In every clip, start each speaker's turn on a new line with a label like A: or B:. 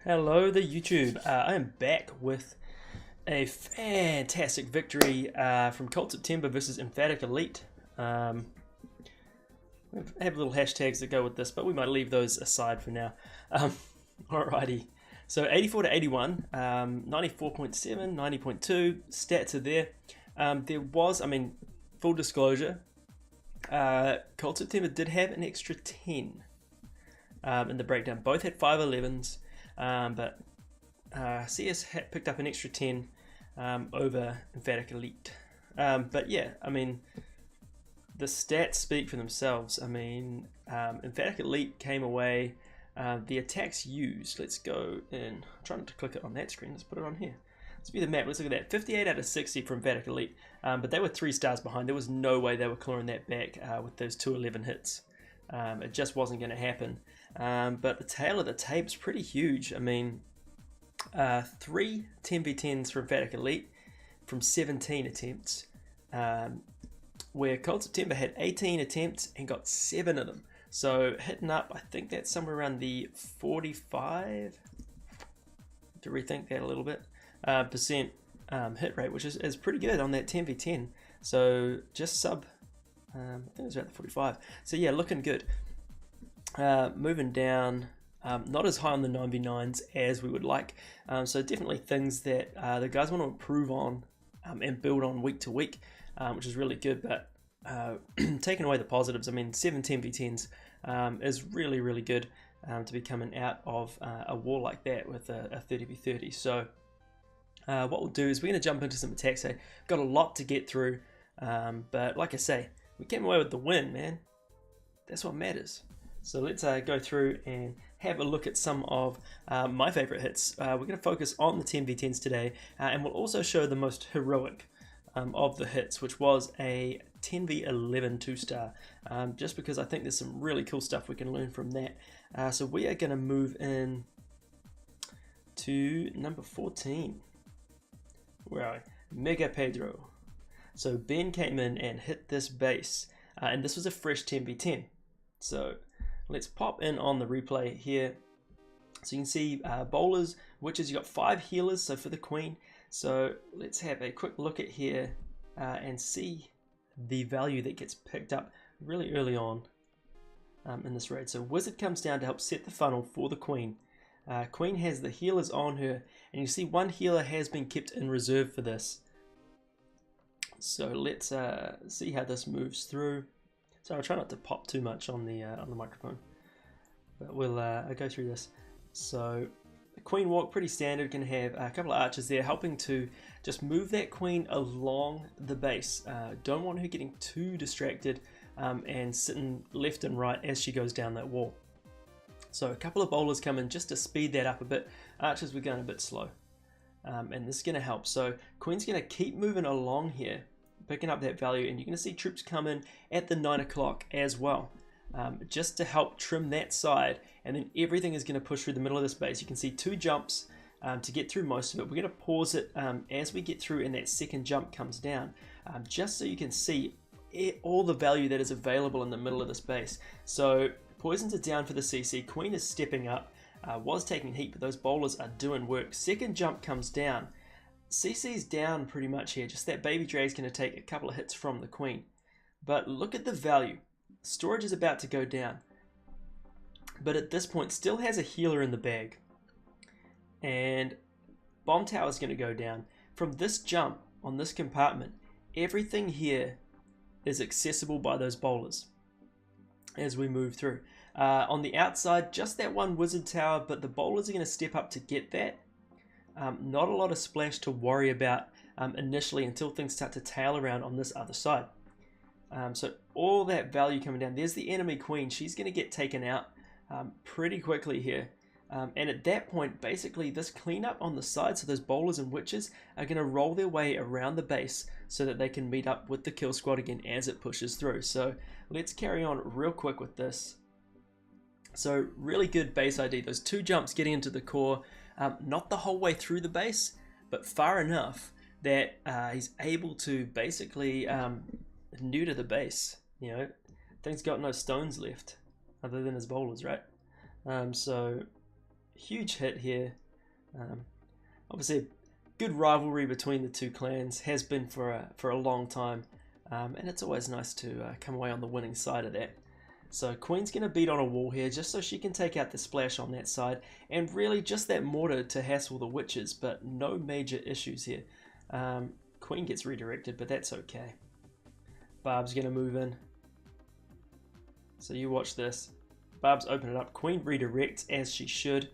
A: Hello, the YouTube. I am back with a fantastic victory from Cold September versus Emphatic Elite. We have little hashtags that go with this, but we might leave those aside for now. Alrighty. So 84 to 81, 94.7, 90.2, stats are there. There was, full disclosure, Cold September did have an extra 10 in the breakdown. Both had 511s. But CS picked up an extra 10 over Emphatic Elite. But yeah, the stats speak for themselves. Emphatic Elite came away. The attacks used, let's go in. I'm trying not to click it on that screen, let's put it on here. Let's view the map, let's look at that. 58 out of 60 from Emphatic Elite, but they were 3 stars behind. There was no way they were clawing that back with those 211 hits. It just wasn't going to happen. But the tail of the tape's pretty huge. 3 10v10s for Emphatic Elite from 17 attempts, where Cold September had 18 attempts and got 7 of them. So hitting up, I think that's somewhere around the 45, to rethink that a little bit, percent hit rate, which is pretty good on that 10v10. So just sub, I think it was about the 45. So yeah, looking good. Moving down, not as high on the 9v9s as we would like, so definitely things that the guys want to improve on and build on week to week, which is really good. But taking away the positives, 7 10v10s is really good to be coming out of a war like that with a 30v30. So what we'll do is we're going to jump into some attacks. So got a lot to get through, but like I say, we came away with the win, man. That's what matters. So let's go through and have a look at some of my favorite hits. We're going to focus on the 10v10s today, and we'll also show the most heroic of the hits, which was a 10v11 2-star, just because I think there's some really cool stuff we can learn from that. So we are going to move in to number 14. Where are we? Mega Pedro. So Ben came in and hit this base, and this was a fresh 10v10. So let's pop in on the replay here. So you can see bowlers, witches, you got 5 healers, so for the queen. So let's have a quick look at here and see the value that gets picked up really early on in this raid. So wizard comes down to help set the funnel for the queen. Queen has the healers on her, and you see one healer has been kept in reserve for this. So let's see how this moves through. So I'll try not to pop too much on the microphone, but we'll go through this. So the queen walk, pretty standard, can have a couple of archers there helping to just move that queen along the base. Don't want her getting too distracted and sitting left and right as she goes down that wall. So a couple of bowlers come in just to speed that up a bit. Archers were going a bit slow, and this is going to help. So queen's going to keep moving along here, picking up that value, and you're going to see troops come in at the 9 o'clock as well, just to help trim that side, and then everything is going to push through the middle of the space. You can see 2 jumps to get through most of it. We're going to pause it as we get through and that second jump comes down, just so you can see all the value that is available in the middle of the space. So poisons are down for the CC, queen is stepping up, was taking heat, but those bowlers are doing work. Second jump comes down, CC's down pretty much here, just that baby drag's going to take a couple of hits from the queen. But look at the value. Storage is about to go down, but at this point still has a healer in the bag, and bomb tower is going to go down. From this jump on this compartment, everything here is accessible by those bowlers as we move through. On the outside, just that one wizard tower, but the bowlers are going to step up to get that. Not a lot of splash to worry about initially until things start to tail around on this other side. So all that value coming down. There's the enemy queen. She's going to get taken out pretty quickly here. And at that point, basically this cleanup on the side, so those bowlers and witches are going to roll their way around the base so that they can meet up with the kill squad again as it pushes through. So let's carry on real quick with this. So really good base ID. Those 2 jumps getting into the core. Not the whole way through the base, but far enough that he's able to basically neuter the base. You know, thing's got no stones left other than his bowlers, right? So huge hit here. Obviously, a good rivalry between the two clans, has been for a long time, and it's always nice to come away on the winning side of that. So Queen's going to beat on a wall here just so she can take out the splash on that side, and really just that mortar to hassle the witches, but no major issues here. Queen gets redirected, but that's okay. Barb's going to move in. So you watch this. Barb's open it up. Queen redirects as she should,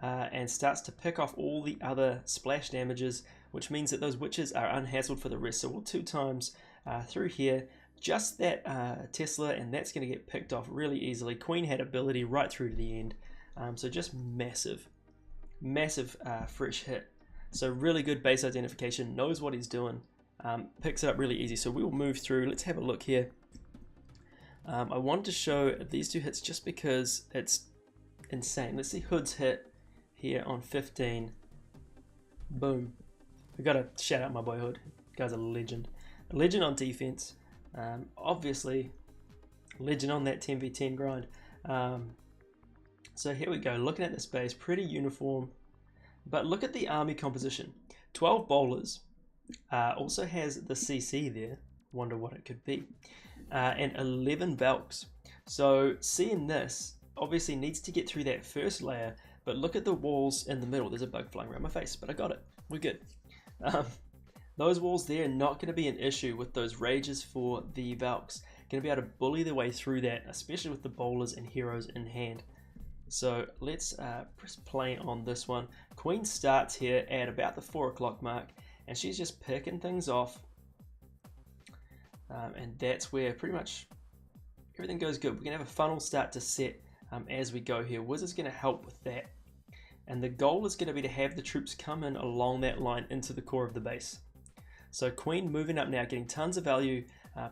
A: and starts to pick off all the other splash damages, which means that those witches are unhassled for the rest. So we'll 2 times through here. Just that Tesla, and that's going to get picked off really easily. Queen had ability right through to the end. So just massive fresh hit. So really good base identification, knows what he's doing, picks it up really easy. So we will move through. Let's have a look here. I wanted to show these 2 hits just because it's insane. Let's see Hood's hit here on 15. Boom. We got to shout out my boy Hood. Guy's a legend. A legend on defense. Obviously, legend on that 10v10 grind. So here we go. Looking at this base, pretty uniform. But look at the army composition. 12 bowlers. Also has the CC there. Wonder what it could be. And 11 Valks. So seeing this, obviously needs to get through that first layer. But look at the walls in the middle. There's a bug flying around my face, but I got it. We're good. Those walls there are not going to be an issue with those rages for the Valks. Going to be able to bully their way through that, especially with the bowlers and heroes in hand. So let's press play on this one. Queen starts here at about the 4 o'clock mark, and she's just picking things off. And that's where pretty much everything goes good. We're going to have a funnel start to set as we go here. Wizard's going to help with that. And the goal is going to be to have the troops come in along that line into the core of the base. So Queen moving up now, getting tons of value,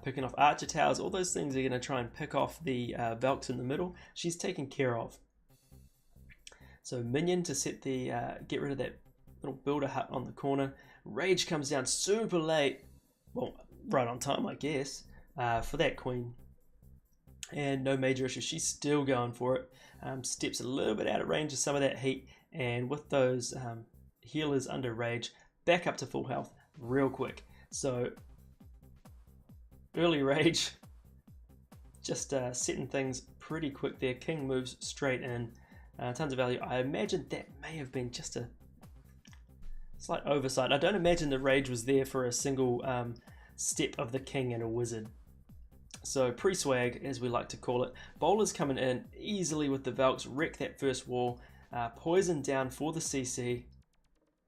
A: picking off archer towers. All those things are going to try and pick off the Valks in the middle. She's taken care of. So minion to set the get rid of that little builder hut on the corner. Rage comes down super late. Well, right on time, I guess, for that Queen. And no major issue. She's still going for it. Steps a little bit out of range of some of that heat. And with those healers under rage, back up to full health real quick. So early rage, just setting things pretty quick there. King moves straight in. Tons of value. I imagine that may have been just a slight oversight. I don't imagine the rage was there for a single step of the king and a wizard. So pre-swag, as we like to call it. Bowlers coming in easily with the Valks, wreck that first wall. Poison down for the CC.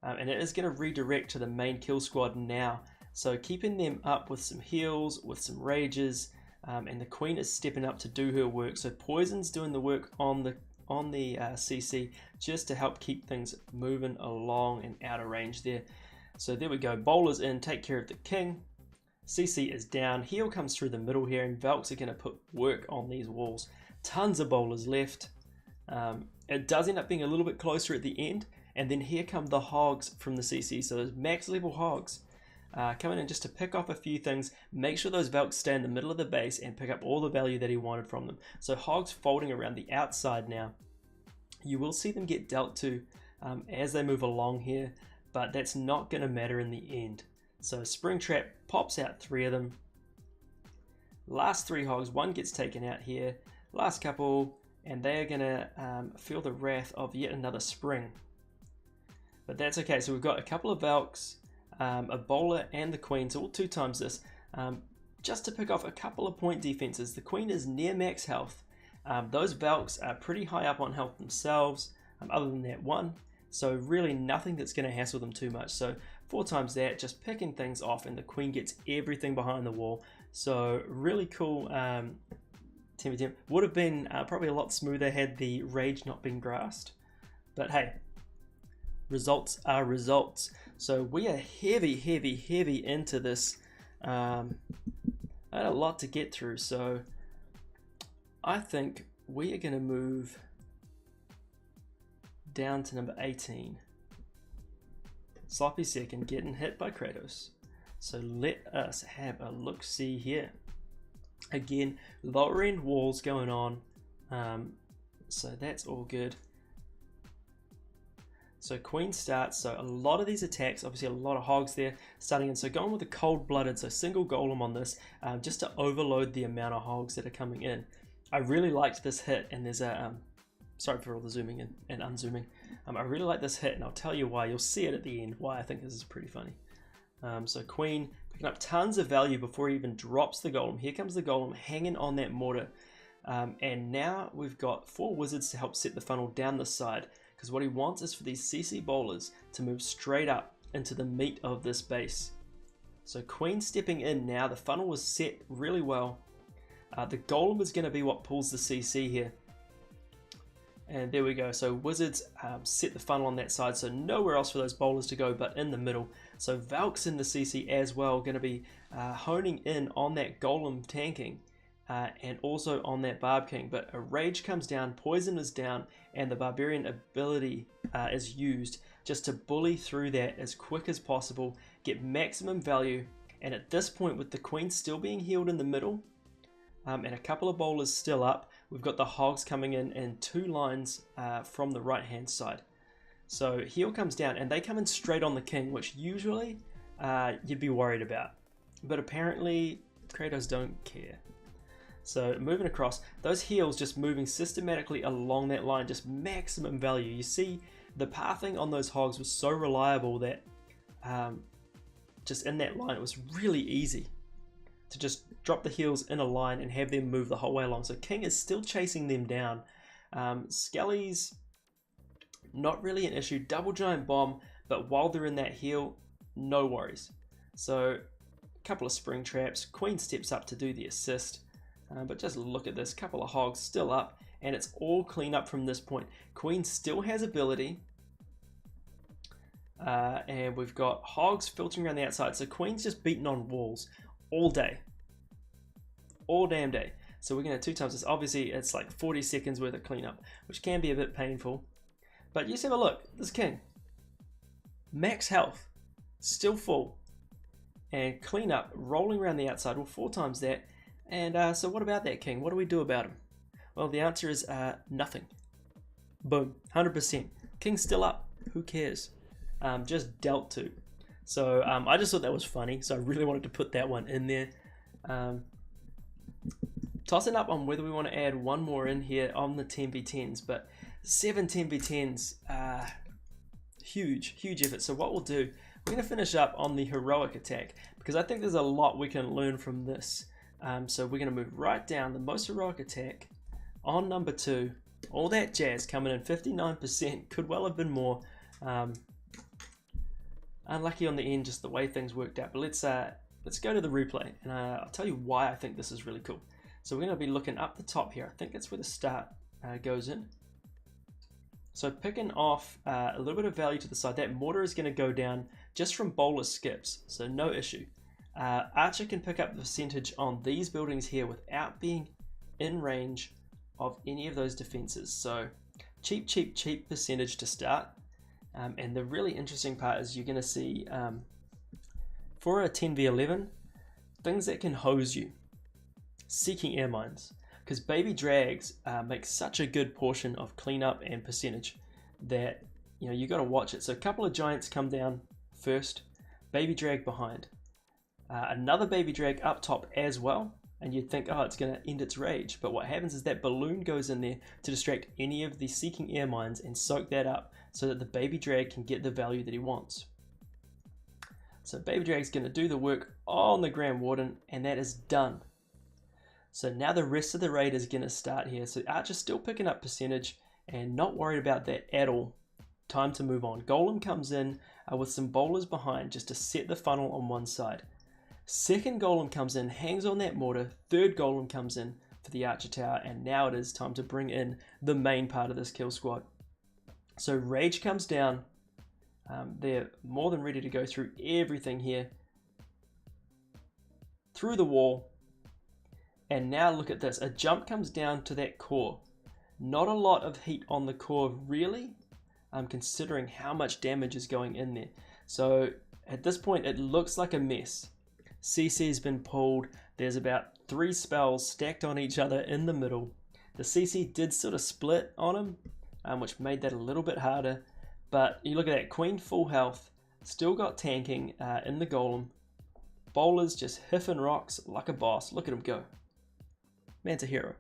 A: And it is going to redirect to the main kill squad now. So keeping them up with some heals, with some rages. And the Queen is stepping up to do her work. So Poison's doing the work on the CC just to help keep things moving along and out of range there. So there we go. Bowlers in, take care of the king. CC is down. Heal comes through the middle here, and Valks are going to put work on these walls. Tons of bowlers left. It does end up being a little bit closer at the end, and then here come the hogs from the CC. So those max level hogs coming in just to pick off a few things, make sure those Valks stay in the middle of the base and pick up all the value that he wanted from them. So hogs folding around the outside now. You will see them get dealt to as they move along here, but that's not going to matter in the end. So Springtrap pops out 3 of them. Last 3 hogs, 1 gets taken out here. Last couple, and they are going to feel the wrath of yet another Spring. But that's okay. So we've got a couple of Valks, a bowler, and the Queen. So we'll 2 times this. Just to pick off a couple of point defenses. The Queen is near max health. Those Valks are pretty high up on health themselves, other than that 1. So really nothing that's going to hassle them too much. So 4 times that, just picking things off, and the Queen gets everything behind the wall. So really cool 10v10. Would have been probably a lot smoother had the rage not been grassed. But hey, results are results. So we are heavy into this. I had a lot to get through, so I think we are going to move down to number 18. Sloppy second, getting hit by Kratos. So let us have a look-see here. Again, lower end walls going on. So that's all good. So queen starts, so a lot of these attacks, obviously a lot of hogs there starting in. So going with the cold-blooded, so single golem on this, just to overload the amount of hogs that are coming in. I really liked this hit, and there's a, sorry for all the zooming in and unzooming. I really like this hit, and I'll tell you why. You'll see it at the end, why I think this is pretty funny. So queen picking up tons of value before he even drops the golem. Here comes the golem hanging on that mortar. And now we've got 4 wizards to help set the funnel down the side, because what he wants is for these CC bowlers to move straight up into the meat of this base. So queen stepping in now, the funnel was set really well. The golem is going to be what pulls the CC here. And there we go, so wizards set the funnel on that side, so nowhere else for those bowlers to go but in the middle. So Valk's in the CC as well, going to be honing in on that golem tanking. And also on that Barb King, but a rage comes down, poison is down, and the barbarian ability is used just to bully through that as quick as possible, get maximum value. And at this point, with the queen still being healed in the middle, and a couple of bowlers still up, we've got the hogs coming in 2 lines from the right hand side. So heal comes down, and they come in straight on the king, which usually you'd be worried about, but apparently Kratos don't care. So moving across, those heals just moving systematically along that line, just maximum value. You see the pathing on those hogs was so reliable that just in that line it was really easy to just drop the heals in a line and have them move the whole way along. So King is still chasing them down. Skelly's not really an issue. Double giant bomb, but while they're in that heal, no worries. So a couple of spring traps. Queen steps up to do the assist. But just look at this, couple of hogs still up, and it's all clean up from this point. Queen still has ability, and we've got hogs filtering around the outside. So Queen's just beating on walls all day, all damn day. So we're going to 2 times this. Obviously, it's like 40 seconds worth of cleanup, which can be a bit painful. But just have a look. This King, max health, still full, and cleanup rolling around the outside. Well, 4 times that. And so what about that King? What do we do about him? Well, the answer is nothing. Boom, 100%. King's still up. Who cares? Just dealt to. So I just thought that was funny, so I really wanted to put that one in there. Tossing up on whether we want to add one more in here on the 10v10s, but 7 10v10s, huge effort. So what we'll do, we're going to finish up on the heroic attack, because I think there's a lot we can learn from this. So we're going to move right down the most heroic attack on number 2. All that jazz coming in 59%, could well have been more. Unlucky on the end, just the way things worked out. But let's go to the replay, and I'll tell you why I think this is really cool. So we're going to be looking up the top here. I think that's where the start goes in. So picking off a little bit of value to the side. That mortar is going to go down just from bowler skips, so no issue. Archer can pick up the percentage on these buildings here without being in range of any of those defenses. So cheap percentage to start. And the really interesting part is you're going to see for a 10v11, things that can hose you. Seeking air mines. Because baby drags make such a good portion of cleanup and percentage that you got to watch it. So a couple of giants come down first, baby drag behind. Another baby drag up top as well, and you'd think, oh, it's going to end its rage. But what happens is that balloon goes in there to distract any of the seeking air mines and soak that up so that the baby drag can get the value that he wants. So baby drag's going to do the work on the Grand Warden, and that is done. So now the rest of the raid is going to start here. So Archer's still picking up percentage and not worried about that at all. Time to move on. Golem comes in with some bowlers behind just to set the funnel on one side. Second golem comes in, hangs on that mortar. Third golem comes in for the Archer Tower, and now it is time to bring in the main part of this kill squad. So Rage comes down. They're more than ready to go through everything here. Through the wall. And now look at this. A jump comes down to that core. Not a lot of heat on the core, really, considering how much damage is going in there. So at this point, it looks like a mess. CC has been pulled. There's about 3 spells stacked on each other in the middle. The CC did sort of split on him, which made that a little bit harder. But you look at that, Queen full health, still got tanking in the golem. Bowler's just hiffing rocks like a boss. Look at him go. Man's a hero.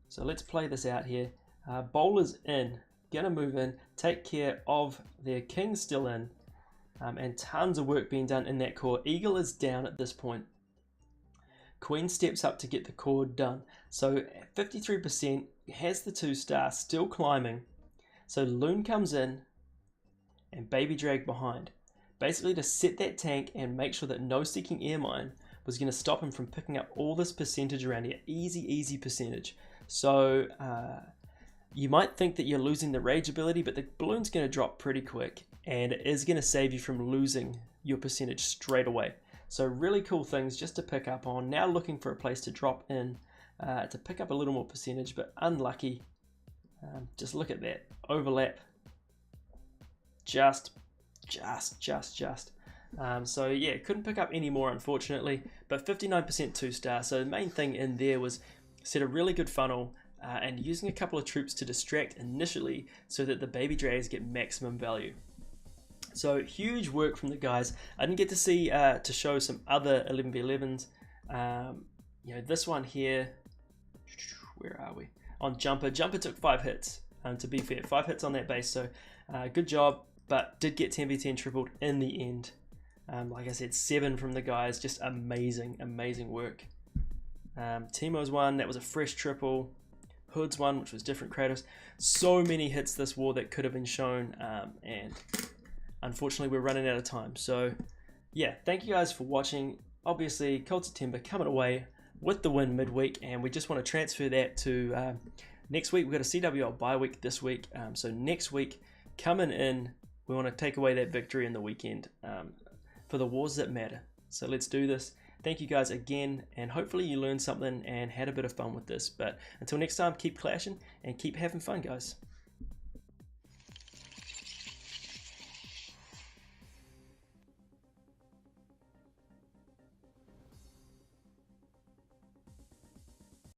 A: So let's play this out here. Bowler's in, gonna move in, take care of their king still in, and tons of work being done in that core. Eagle is down at this point. Queen steps up to get the core done. So 53% has the 2-star still climbing. So Loon comes in and Baby Drag behind. Basically to set that tank and make sure that no seeking air mine was going to stop him from picking up all this percentage around here. Easy percentage. So you might think that you're losing the rage ability, but the balloon's going to drop pretty quick and it is going to save you from losing your percentage straight away. So really cool things just to pick up on. Now looking for a place to drop in to pick up a little more percentage, but unlucky. Just look at that overlap. Just. So yeah, couldn't pick up any more unfortunately, but 59% 2-star. So the main thing in there was set a really good funnel and using a couple of troops to distract initially so that the baby drags get maximum value. So huge work from the guys. I didn't get to see to show some other 11v11s. You know, this one here, where are we? On Jumper. Jumper took 5 hits, to be fair. 5 hits on that base, so good job, but did get 10v10 tripled in the end. Like I said, 7 from the guys, just amazing work. Timo's one, that was a fresh triple. Hood's one, which was different Kratos. So many hits this war that could have been shown, and unfortunately we're running out of time. So yeah, thank you guys for watching. Obviously Cold September coming away with the win midweek, and we just want to transfer that to next week. We've got a CWL bye week this week, so next week coming in we want to take away that victory in the weekend for the wars that matter. So let's do this. Thank you guys again, and hopefully you learned something and had a bit of fun with this. But until next time, keep clashing and keep having fun, guys.